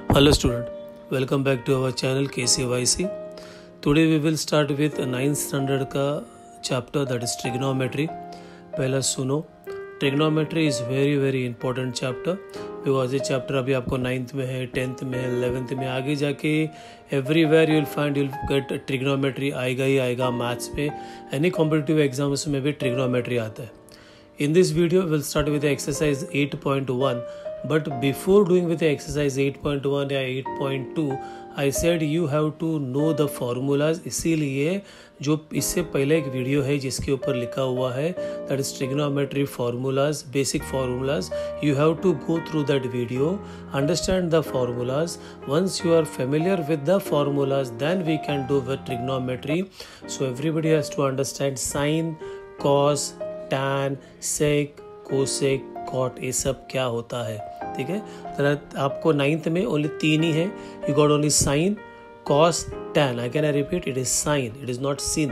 Hello student, welcome back to our channel KCYC. Today we will start with 9th standard का chapter that is trigonometry. पहला सुनो, trigonometry is very important chapter because ये chapter अभी आपको 9th में है, 10th में है, 11th में, आगे जाके everywhere you'll find you'll get trigonometry आएगा ही आएगा maths पे. Any competitive exams में भी trigonometry आता है. In this video we'll start with the exercise 8.1. But before doing with the exercise 8.1 या 8.2, I said you have to know the formulas. इसीलिए जो इससे पहले एक वीडियो है जिसके ऊपर लिखा हुआ है that is trigonometry formulas, basic formulas. You have to go through that video, understand the formulas. Once you are familiar with the formulas, then we can do with trigonometry. So everybody has to understand sine, cos, tan, sec, cosec, cot, ये सब क्या होता है. ठीक है, तो आपको 9th में ओनली 3 ही है. You got only sine, cos, tan. Again I repeat, it is sine, it is not sin.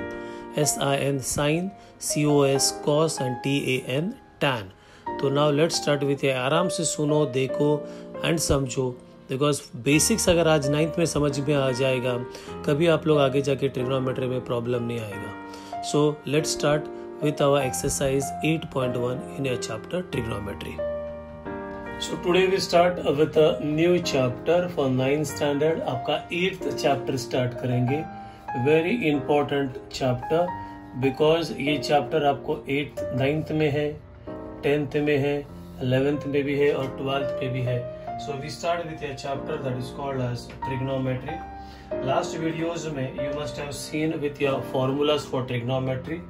SIN sine, COS cos and TAN tan. तो नाउ लेट्स स्टार्ट विथ ये. आराम से सुनो, देखो एंड समझो, बिकॉज बेसिक्स अगर आज 9th में समझ में आ जाएगा, कभी आप लोग आगे जाके ट्रिग्नोमेट्री में प्रॉब्लम नहीं आएगा. So let's start with our exercise 8.1 in a chapter trigonometry. So today we start with a new chapter for 9th standard. आपका 8th chapter start करेंगे. Very important chapter because ये chapter आपको 8th 9th में है, 10th में है, 11th में भी है और 12th में भी है. So we start with a chapter that is called as trigonometry. Last videos में you must have seen with your formulas for trigonometry.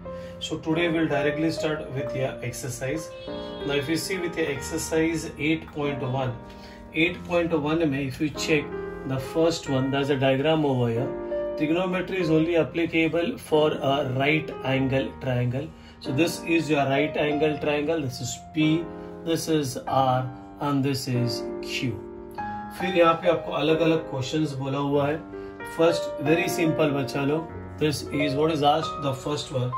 So today we'll directly start with your exercise. Now if you see with your exercise 8.1, 8.1 में if you check the first one, there's a diagram over here. Trigonometry is only applicable for a right angle triangle. So this is your right angle triangle. This is P, this is R and this is Q. फिर यहाँ पे आपको अलग अलग questions बोला हुआ है. First very simple बच्चा लोग. This is what is asked. The first one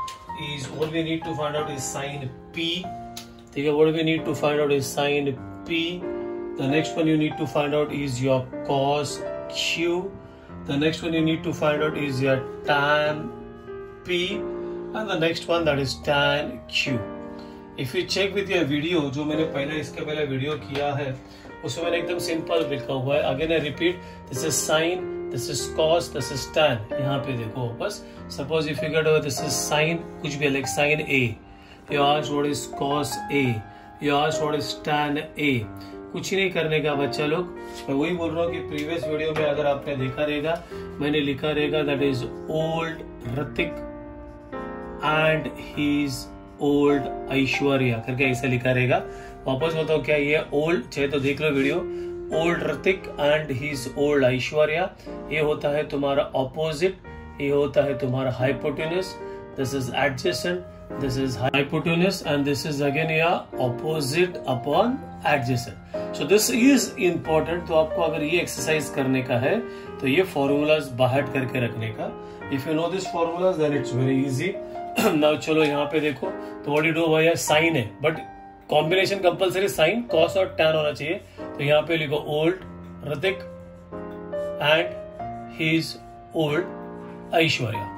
is what we need to find out is sine P. ठीक है, what we need to find out is sine P. The next one you need to find out is your cos Q. The next one you need to find out is your tan P. And the next one that is tan Q. If you check with your video, जो मैंने पहले इसके पहले video किया है उसमें मैंने एकदम सिंपल लिखा हुआ है. Again I repeat, this is sine, this is cos, this is tan. यहाँ पे देखो बस. Suppose if you get this is sine, कुछ भी like sine A, you ask what is cos A, you ask what is tan A. कुछ ही नहीं करने का बच्चा लोग. मैं वही बोल रहा हूँ कि प्रीवियस वीडियो में अगर आपने देखा रहेगा, मैंने लिखा रहेगा that is old Hrithik and his old Aishwarya करके ऐसा लिखा रहेगा. वापस बताओ क्या ये ओल्ड, चाहे तो देख लो video. Old Hrithik and his old Aishwarya, ये होता है तुम्हारा ऑपोजिट, ये होता है तुम्हारा hypotenuse. This is adjacent, this is hypotenuse and this is again your opposite upon adjacent. So this is important. तो आपको अगर ये एक्सरसाइज करने का है तो ये फॉर्मूलाज बाहर करके रखने का. If you know this formulas then it's very easy. Now चलो यहाँ पे देखो, तो व्हाट यू डू भैया, साइन है but combination compulsory sine, cos और टैन होना चाहिए. तो यहाँ पे लिखो old Hrithik and his old Aishwarya.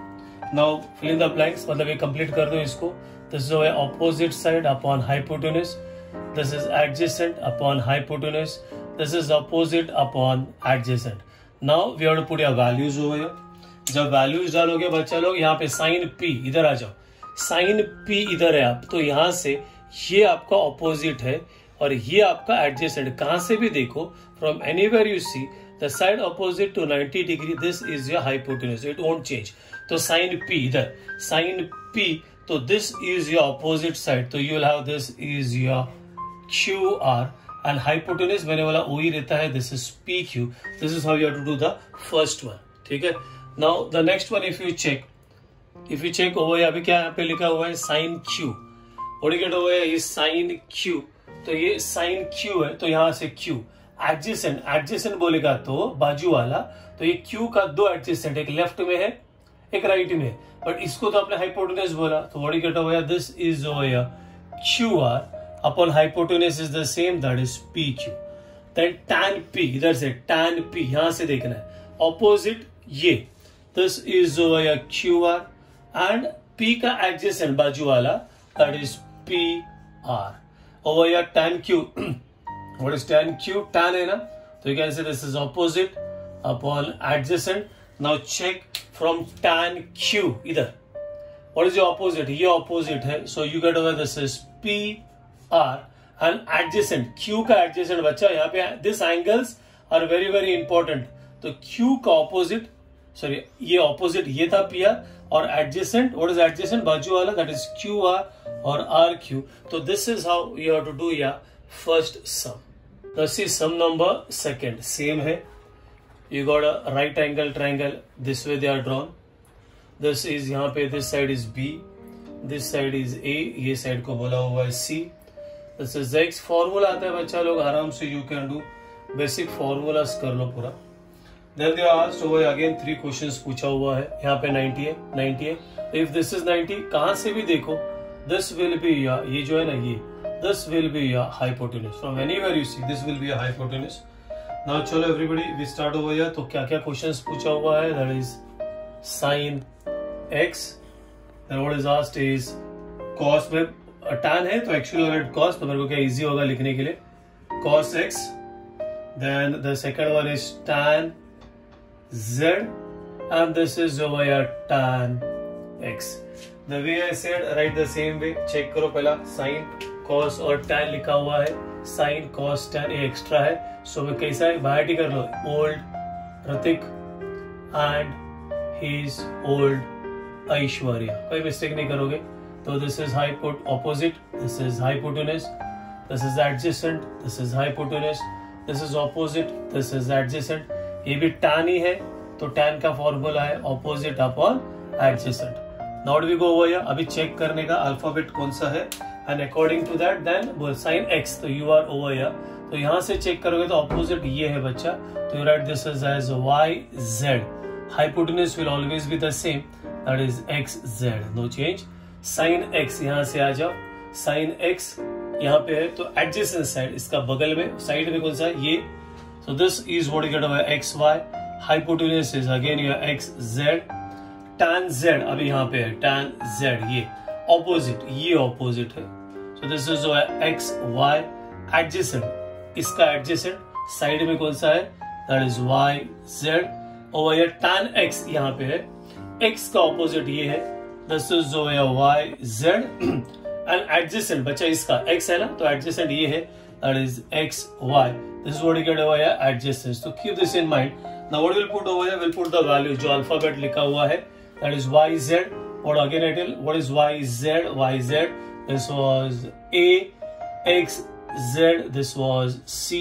Now fill in the blanks, मतलब ये कंप्लीट कर दो इसको. This is opposite side upon hypotenuse, this is adjacent upon hypotenuse, this is opposite upon adjacent. Now we have to put your values over here. जब values डालोगे बच्चा लोग, यहाँ पे साइन P, इधर आ जाओ, साइन P इधर है आप, तो यहाँ से ये आपका ऑपोजिट है और ये आपका एडजेसेंट. कहां से भी देखो, from anywhere you see the side opposite to 90 degree, this is your hypotenuse, it won't change. तो साइन P इधर, साइन P, तो this is your opposite side, तो you will have this is your QR and hypotenuse मैंने बोला वही रहता है, this is PQ. This is how you have to do the first one. ठीक है. Now the next one if you check over, अभी क्या यहाँ पे लिखा हुआ है साइन Q. और गेट ओवर ये साइन Q, तो ये साइन Q है, तो यहाँ से Q. एडजेसेंट, एडजेसेंट बोलेगा तो बाजू वाला, तो ये Q का दो एडजेसेंट, एक लेफ्ट में है एक राइट में है, बट इसको तो आपने हाइपोटेन्यूस बोला, तो what you get over, this is over QR upon hypotenuse is the same, that is PQ. Then tan p, इधर से tan p, यहां से देखना है ऑपोजिट ये, दिस इज ओवर या QR एंड p का एडजेसेंट बाजू वाला दैट इज PR ओवर या tan q. What is tan q? tan है ना, तो you can say this is opposite upon adjacent. Now check from tan q इधर, what is opposite? ये opposite है, so you get over this is PR and adjacent. Q का adjacent बच्चा यहाँ पे, this angles are very very important. तो Q का opposite, sorry ये ऑपोजिट ये था PR, और एडजेसेंट, व्हाट इज एडजेसेंट? बाजू वाला, दैट इज QR और RQ. तो this is how you have to do या first sum. This is sum number second. Same है, you got a right angle triangle, this way they are drawn. This is यहाँ पे, this side is B, this side is A, ये side को बोला हुआ है C. This is X. Formula आता है बच्चा, लोग आराम से you can do basic formulas कर लो पूरा. Then they asked over again 3 questions पूछा हुआ है. यहाँ पे 90 है, 90 है. If this is 90, कहां से भी देखो, this will be या ये जो है ना ये, this will be या hypotenuse. From anywhere you see, this will be a hypotenuse. Now चलो everybody, we start over here. तो क्या क्या questions पूछा हुआ है? That is sin x. Then what is asked is cos में tan है, तो actually अगर cos, तो मेरे को क्या easy होगा लिखने के लिए, cos x. Then the second one is tan Z, and this is over here tan x. The way I said, write the same way. Check करो पहला, sin, cos और tan लिखा हुआ है. sin, cos, tan ये extra है. So मैं कैसा है, बाहर ही कर लो. Old Hrithik and his old Aishwarya, कोई मिस्टेक नहीं करोगे. तो this is opposite, this is hypotenuse, this is adjacent, this is hypotenuse, this is opposite, this is adjacent. ये भी tan ही है, तो tan का फॉर्मूला है opposite upon adjacent. Now we go over here. अभी चेक करने का अल्फाबेट कौन सा है, and according to that then sine x, तो यू आर ओवर हियर. तो यहां से चेक करोगे तो ऑपोजिट ये है बच्चा, तो you write this is as YZ. Hypotenuse will always be the same, that is XZ, no change. Sine x यहां से आ जाओ, साइन x यहाँ पे है, तो एडजेसेंट साइड, इसका बगल में साइड में कौन सा है ये. So this is what you get over XY. Hypotenuse is again your XZ. Tan Z अभी यहाँ पे है, tan Z ये opposite, ये opposite है. So this is XY. Adjacent, इसका adjacent साइड में कौन सा है, that is YZ. over here tan X यहाँ पे है, X का opposite ये है, this is over here YZ. and adjacent बच्चा इसका X है ना, तो adjacent ये है, that is XY. This is what you get over here, adjacent. So keep this in mind. Now what we'll put over here, we'll put the value जो alphabet लिखा हुआ है, that is YZ. What again I tell, what is YZ? YZ. This was A, X, Z. This was C.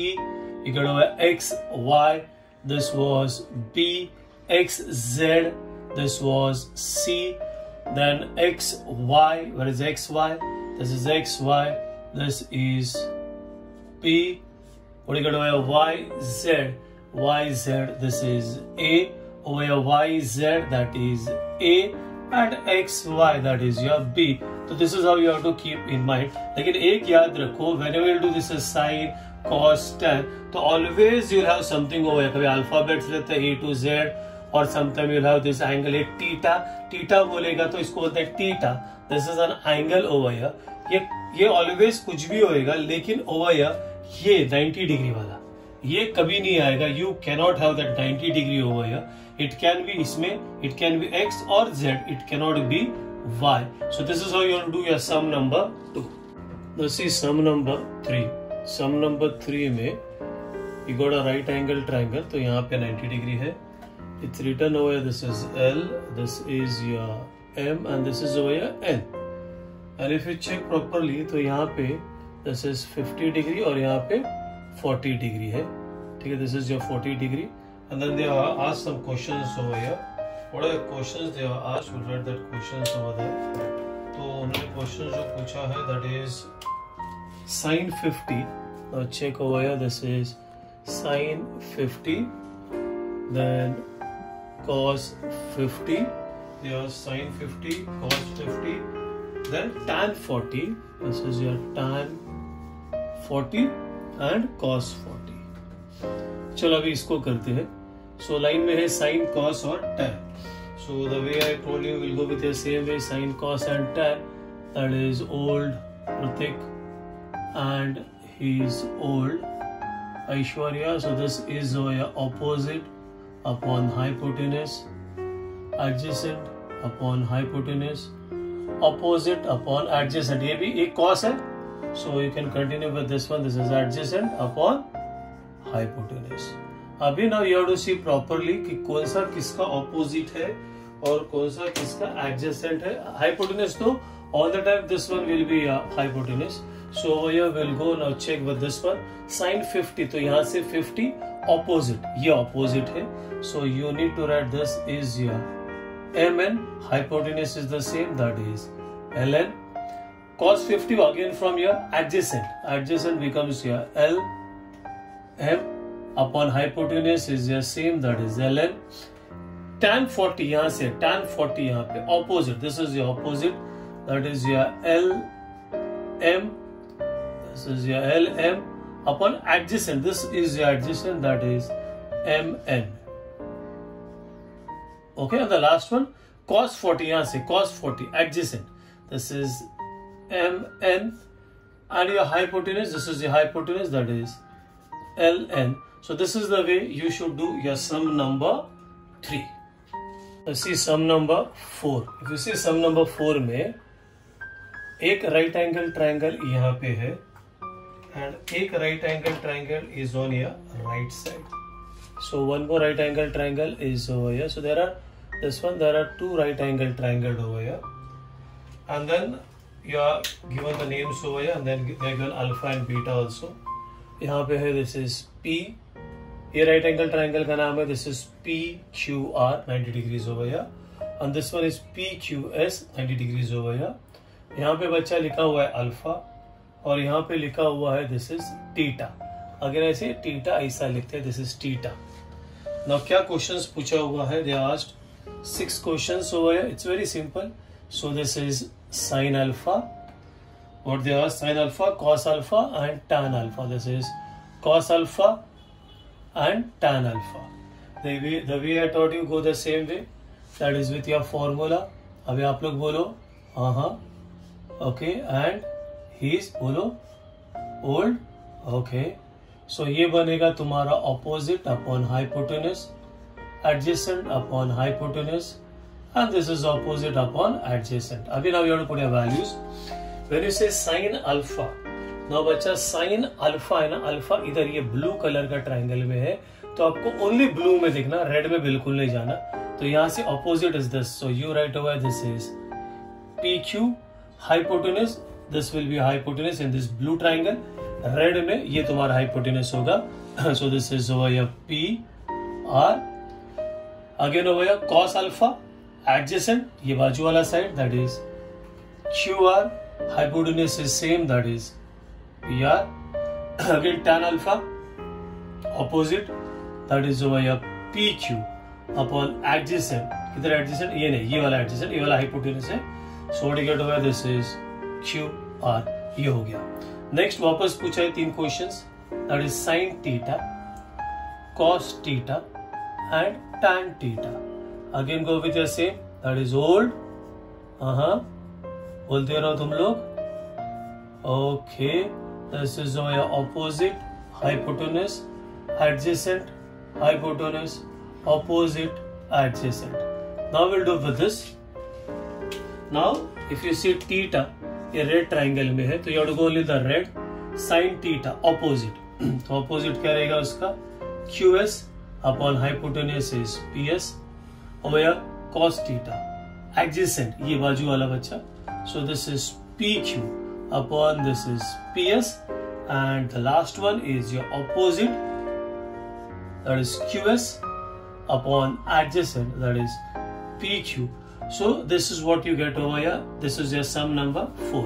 You get over X, Y. This was B, X, Z. This was C. Then X, Y. Where is X, Y? This is X, Y. This is P. What do you got over here? Y, Z. Y, Z. This is A. Over here Y, Z. That is A. And X, Y. That is your B. So this is how you have to keep in mind. लेकिन एक याद रखो, whenever you do this as sin, cos, tan, तो always you'll have something over here. कभी alphabets लेते हैं A to Z, और sometime you'll have this angle है theta. Theta बोलेगा तो इसको बोलते हैं theta. This is an angle over here. ये always कुछ भी होएगा, लेकिन over here ये 90 डिग्री वाला ये कभी नहीं आएगा. You cannot have that 90 degree over here. It can be इसमें, इट कैन बी X और Z, it cannot be Y. So this is how you do your sum number 2. This is sum number 3. Sum number 3 में you got a right angle triangle, तो यहाँ पे 90 degree है. It's written over, this is L, this is your M and this is over your N. And if you check properly तो यहाँ पे this is 50 degree और यहाँ पे 40 डिग्री है. ठीक है, this is your 40 degree. And then they are asked some questions over here. What are the questions they are asked, will write that questions over there. तो उन्होंने क्वेश्चन जो पूछा है, that is sin 50. Now check over here, this is sin 50, then cos 50, your sin 50, cos 50, then tan 40. This is your tan 40 and cos 40. चलो अभी इसको करते हैं। सो लाइन में है साइन, कॉस और tan. So the way I told you will go with the same way, sine, cos and tan. That is old Pratik and he is old Aishwarya. So this is opposite upon hypotenuse, adjacent upon hypotenuse, opposite upon adjacent. ये भी एक cos है, so you can continue with this one. This is adjacent upon hypotenuse. अभी now you have to see properly कि कौन सा किसका opposite है और कौन सा किसका adjacent है. Hypotenuse तो all the time this one will be hypotenuse. So here we'll go now check with this one. Sin 50, तो यहाँ से 50 opposite, ये opposite है. So you need to write this is your mn. Hypotenuse is the same, that is ln. Cos 50 again from your adjacent. Adjacent becomes your l m upon hypotenuse is your same, that is ln. Tan 40 यहाँ से, tan 40 यहाँ पे opposite. This is your opposite, that is your l m. This is your l m upon adjacent. This is your adjacent, that is m n. Okay, and the last one cos 40 यहाँ से, cos 40 adjacent. This is m n, and your hypotenuse, this is your hypotenuse, that is l n. So this is the way you should do your sum number 3. Let's see sum number 4. If you see sum number 4 में एक right angle triangle यहाँ पे है and एक right angle triangle is on your right side. So one more right angle triangle is over here. So there are there are two right angle triangles over here, and then you are given the names over here, and then they are given alpha and beta also. यहाँ पे है this is P. ये right angle triangle का नाम है, this is PQR 90 degrees over here, and this one is PQS 90 degrees over here. यहाँ पे बच्चा लिखा हुआ है अल्फा और यहाँ पे लिखा हुआ है दिस इज टीटा. अगर ऐसे टीटा ऐसा लिखते हैं, दिस इज टीटा. नाउ क्या क्वेश्चंस पूछा हुआ है? They asked 6 questions over here. It's very simple. So this is sine alpha. What they asked? Sine alpha, cos alpha and tan alpha. This is cos alpha and tan alpha. The way I taught you go the same way, that is with your formula. अभी आप लोग बोलो हाँ. Okay, and he is बोलो old. Okay, सो ये बनेगा तुम्हारा opposite upon hypotenuse, adjacent upon hypotenuse, and this is opposite upon adjacent. अभी now you have to put your values. When you say sine alpha, now बच्चा sine alpha है ना, alpha इधर ये ब्लू कलर का ट्राइंगल में है, तो आपको ओनली ब्लू में देखना, रेड में बिल्कुल नहीं जाना. तो यहां से opposite is this, so you right over this is PQ. Hypotenuse, this will be hypotenuse in this blue triangle. Red में ये तुम्हारा हाइपोटेनस होगा. सो this is over your PR. Again over your cos alpha, adjacent ये बाजू वाला side, that is QR. Hypotenuse is same, that is PR. Again tan alpha, opposite, that is over your PQ upon adjacent. किधर adjacent? ये नहीं, ये वाला adjacent, ये वाला हाइपोटेनस है. So what you get over this is QR. ये हो गया. नेक्स्ट वापस पूछा है 3 questions, that is sine theta, cos theta and tan theta. Again go with your same, that is old. बोलते रहो तुम लोग. Okay, this is your opposite hypotenuse, adjacent hypotenuse, opposite adjacent. Now will do with this. Now, if you see theta, ये red triangle में है, तो you have to go only the red. Sin theta, opposite. तो opposite क्या रहेगा उसका? QS upon hypotenuse is PS. और यह cos theta, adjacent ये बाजू वाला बच्चा. So this is PQ upon this is PS, and the last one is your opposite, that is QS upon adjacent, that is PQ. So this is what you get over here. This is your sum number 4.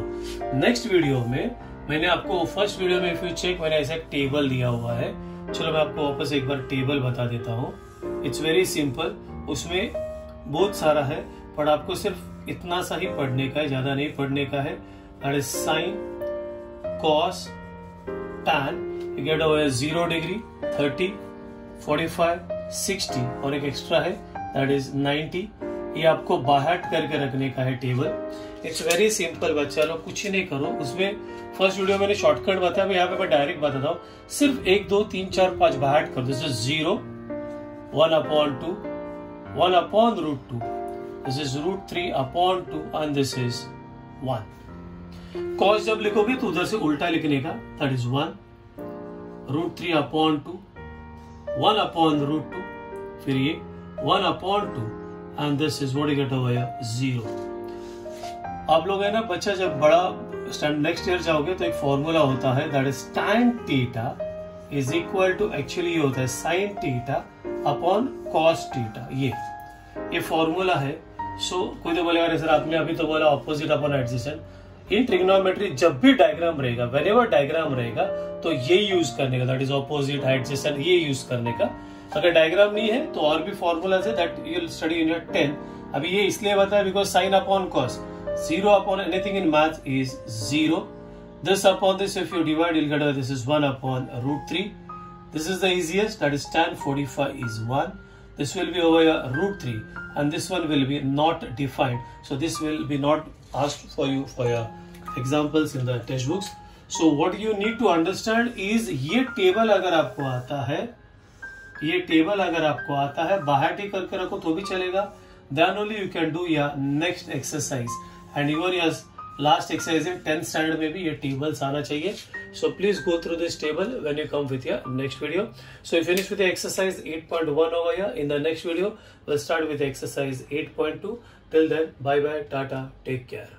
Next video में मैंने आपको first video में if you check मैंने ऐसा एक table दिया हुआ है. चलो मैं आपको वापस एक बार टेबल बता देता हूँ. It's very simple. उसमें बहुत सारा है, पर आपको सिर्फ इतना सा ही पढ़ने का है, ज्यादा नहीं पढ़ने का है. That is sine, cos, tan. you get over 0 degree, 30, 45, 60 और एक एक्स्ट्रा है that is 90. ये आपको बाहर करके रखने का है टेबल. इट्स वेरी सिंपल बच्चा लोग, कुछ ही नहीं करो. उसमें फर्स्ट वीडियो मैंने शॉर्टकट बताया, यहाँ पे मैं डायरेक्ट बताता हूँ. सिर्फ 1 2 3 4 5 बाहर कर दो. This is 0, 1/2, 1/√2. This is √3/2 and this is 1. cos जब लिखोगे तो उधर से उल्टा लिखने का. दैट इज 1, √3/2, 1/√2, फिर ये 1/2 and this is what you get over here 0. आप लोग है ना बच्चा, जब बड़ा नेक्स्ट ईयर जाओगे तो एक फॉर्मूला होता है that is tan theta is equal to, actually ये होता है sin theta upon cos theta. ये फॉर्मूला है. सो कोई तो बोलेगा सर आपने अभी तो बोला ऑपोजिट अपॉन एडजेसेंट. इन ट्रिग्नोमेट्री जब भी डायग्राम रहेगा, व्हेनेवर डायग्राम रहेगा तो ये यूज करने का, दैट इज ऑपोजिट एडजेसेंट, ये यूज करने का. अगर डायग्राम नहीं है तो और भी फॉर्मूलाज है that you will study in your 10. अभी ये इसलिए बताया because sine upon cos, 0 upon anything in math is 0. This upon this, if you divide, you'll get this is 1/√3. This is the easiest, that is tan 45 is 1. This will be over here √3 and this one will be not defined. So this will be not asked for you for your examples in the textbooks. So what you need to understand is ये table अगर आपको आता है, ये table अगर आपको आता है, बाहर ही करके रखो तो भी चलेगा. Then only you can do your next exercise. And even your last exercise in 10th standard में भी ये tables आना चाहिए. So please go through this table when you come with your next video. So you finish with the exercise 8.1 over here. In the next video, we'll start with exercise 8.2. Till then, bye bye, tata, take care.